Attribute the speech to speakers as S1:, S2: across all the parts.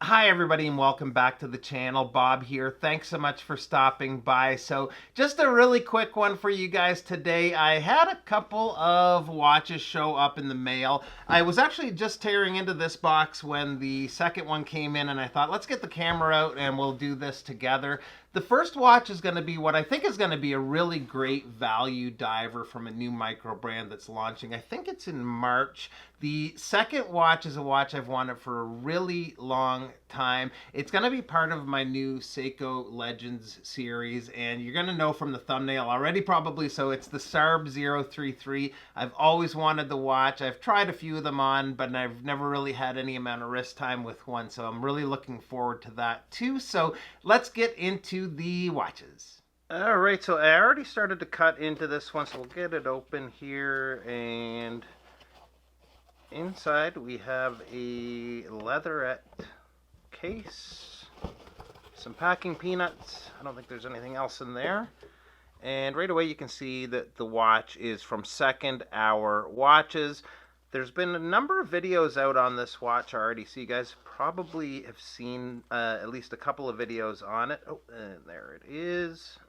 S1: Hi everybody and welcome back to the channel. Bob here. Thanks so much for stopping by. So just a really quick one for you guys today. I had a couple of watches show up in the mail. I was actually just tearing into this box when the second one came in, and I thought, let's get the camera out and we'll do this together. The first watch is going to be what I think is going to be a really great value diver from a new micro brand that's launching. I think it's in March. The second watch is a watch I've wanted for a really long time. It's going to be part of my new Seiko Legends series, and you're going to know from the thumbnail already probably, so it's the SARB033. I've always wanted the watch. I've tried a few of them on, but I've never really had any amount of wrist time with one, so I'm really looking forward to that too. So let's get into the watches. All right, so I already started to cut into this one, so we'll get it open here, and inside we have a leatherette case, some packing peanuts. I don't think there's anything else in there. And right away you can see that the watch is from Second Hour Watches. There's been a number of videos out on this watch already, so you guys probably have seen at least a couple of videos on it. Oh, there it is.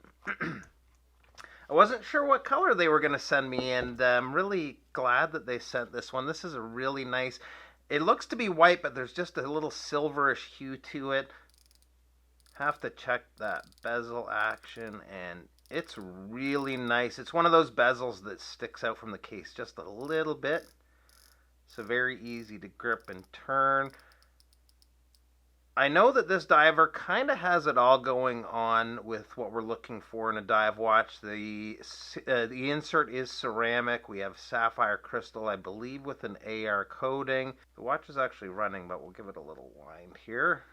S1: I wasn't sure what color they were going to send me, and I'm really glad that they sent this one. This is a really nice, it looks to be white, but there's just a little silverish hue to it. Have to check that bezel action, and it's really nice. It's one of those bezels that sticks out from the case just a little bit. So very easy to grip and turn. I know that this diver kind of has it all going on with what we're looking for in a dive watch. The insert is ceramic. We have sapphire crystal, I believe, with an AR coating. The watch is actually running, but we'll give it a little wind here.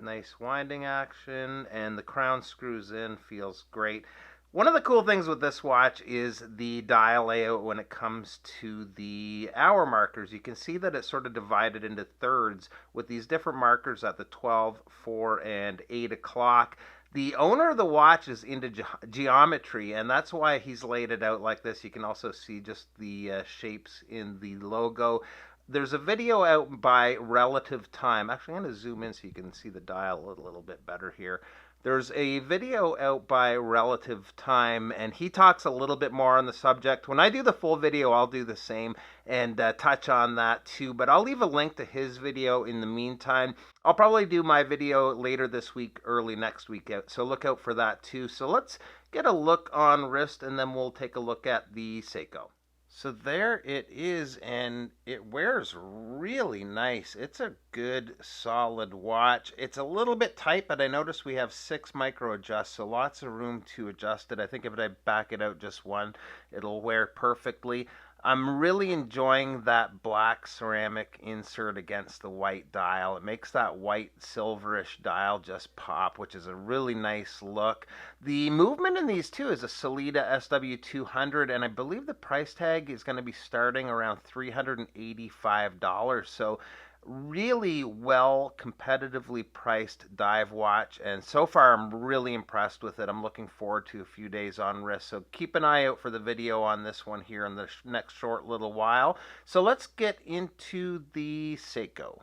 S1: Nice winding action, and the crown screws in, feels great. One of the cool things with this watch is the dial layout when it comes to the hour markers. You can see that it's sort of divided into thirds with these different markers at the 12, 4, and 8 o'clock. The owner of the watch is into geometry, and that's why he's laid it out like this. You can also see just the shapes in the logo. There's a video out by Relative Time. Actually, I'm going to zoom in so you can see the dial a little bit better here. There's a video out by Relative Time, and he talks a little bit more on the subject. When I do the full video, I'll do the same and touch on that too, but I'll leave a link to his video in the meantime. I'll probably do my video later this week, early next week out, so look out for that too. So let's get a look on wrist, and then we'll take a look at the Seiko. So there it is, and it wears really nice. It's a good, solid watch. It's a little bit tight, but I noticed we have 6 micro adjusts, so lots of room to adjust it. I think if I back it out just one, it'll wear perfectly. I'm really enjoying that black ceramic insert against the white dial. It makes that white silverish dial just pop, which is a really nice look. The movement in these two is a Sellita SW200, and I believe the price tag is going to be starting around $385. So really well competitively priced dive watch, and so far I'm really impressed with it. I'm looking forward to a few days on wrist, so keep an eye out for the video on this one here in the next short little while. So let's get into the Seiko.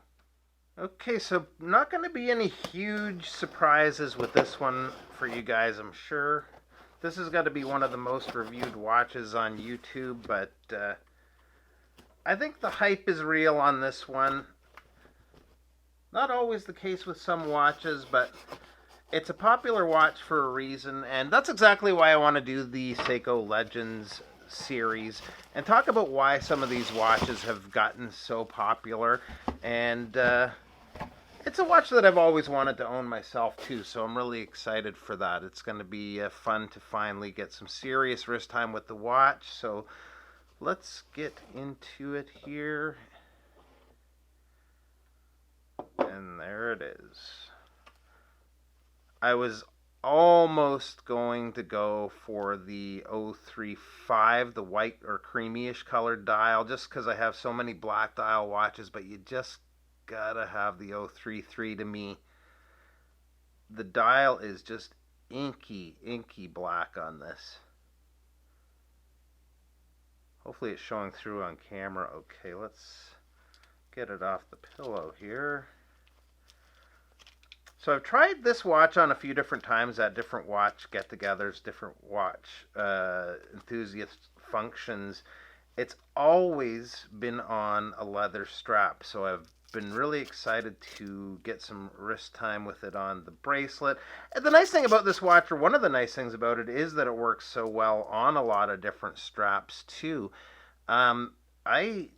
S1: Okay, so not going to be any huge surprises with this one for you guys, I'm sure. This has got to be one of the most reviewed watches on YouTube, but I think the hype is real on this one. Not always the case with some watches, but it's a popular watch for a reason, and that's exactly why I want to do the Seiko Legends series and talk about why some of these watches have gotten so popular. And it's a watch that I've always wanted to own myself too, so I'm really excited for that. It's going to be fun to finally get some serious wrist time with the watch, so let's get into it here. And there it is. I was almost going to go for the 035, the white or creamy-ish colored dial, just because I have so many black dial watches, but you just gotta have the 033 to me. The dial is just inky black on this. Hopefully it's showing through on camera. Okay, let's get it off the pillow here. So I've tried this watch on a few different times at different watch get-togethers, different watch enthusiast functions. It's always been on a leather strap, so I've been really excited to get some wrist time with it on the bracelet. And the nice thing about this watch, or one of the nice things about it, is that it works so well on a lot of different straps too. I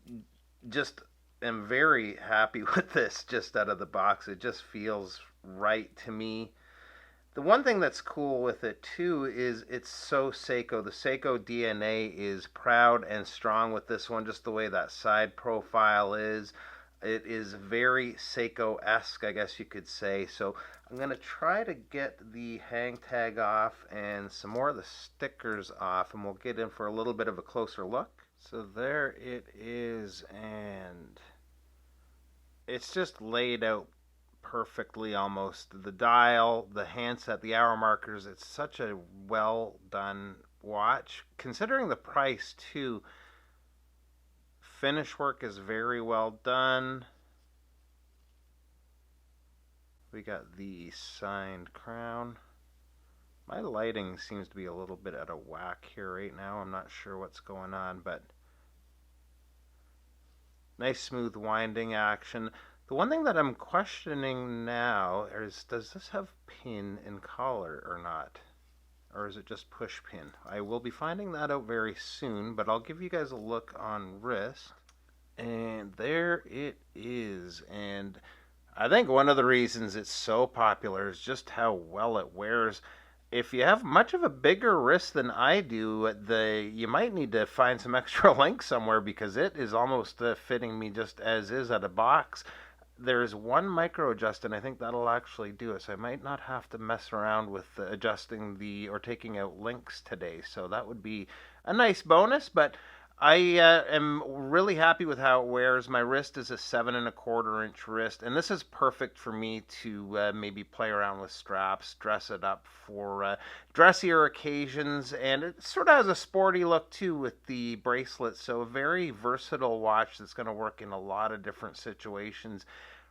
S1: just am very happy with this just out of the box. It just feels right to me. The one thing that's cool with it too is it's so Seiko. The Seiko DNA is proud and strong with this one, just the way that side profile is. It is very Seiko-esque, I guess you could say. So I'm going to try to get the hang tag off and some more of the stickers off, and we'll get in for a little bit of a closer look. So there it is, and it's just laid out perfectly almost. The dial, the handset, the hour markers, it's such a well done watch. Considering the price too, finish work is very well done. We got the signed crown. My lighting seems to be a little bit out of whack here right now. I'm not sure what's going on, but nice smooth winding action. The one thing that I'm questioning now is, does this have pin and collar or not? Or is it just push pin? I will be finding that out very soon, but I'll give you guys a look on wrist. And there it is. And I think one of the reasons it's so popular is just how well it wears. If you have much of a bigger wrist than I do, you might need to find some extra length somewhere, because it is almost fitting me just as is at a box. There's one micro adjust, and I think that'll actually do it. So I might not have to mess around with adjusting or taking out links today. So that would be a nice bonus, but I am really happy with how it wears. My wrist is a 7¼ inch wrist, and this is perfect for me to maybe play around with straps, dress it up for dressier occasions, and it sort of has a sporty look too with the bracelet. So a very versatile watch that's going to work in a lot of different situations.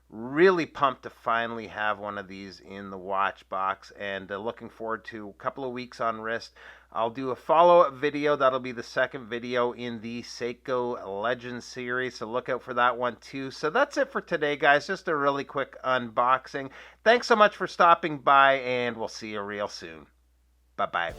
S1: Really pumped to finally have one of these in the watch box, and looking forward to a couple of weeks on wrist. I'll do a follow-up video. That'll be the second video in the Seiko Legends series, so look out for that one too. So that's it for today, guys. Just a really quick unboxing. Thanks so much for stopping by, and we'll see you real soon. Bye-bye.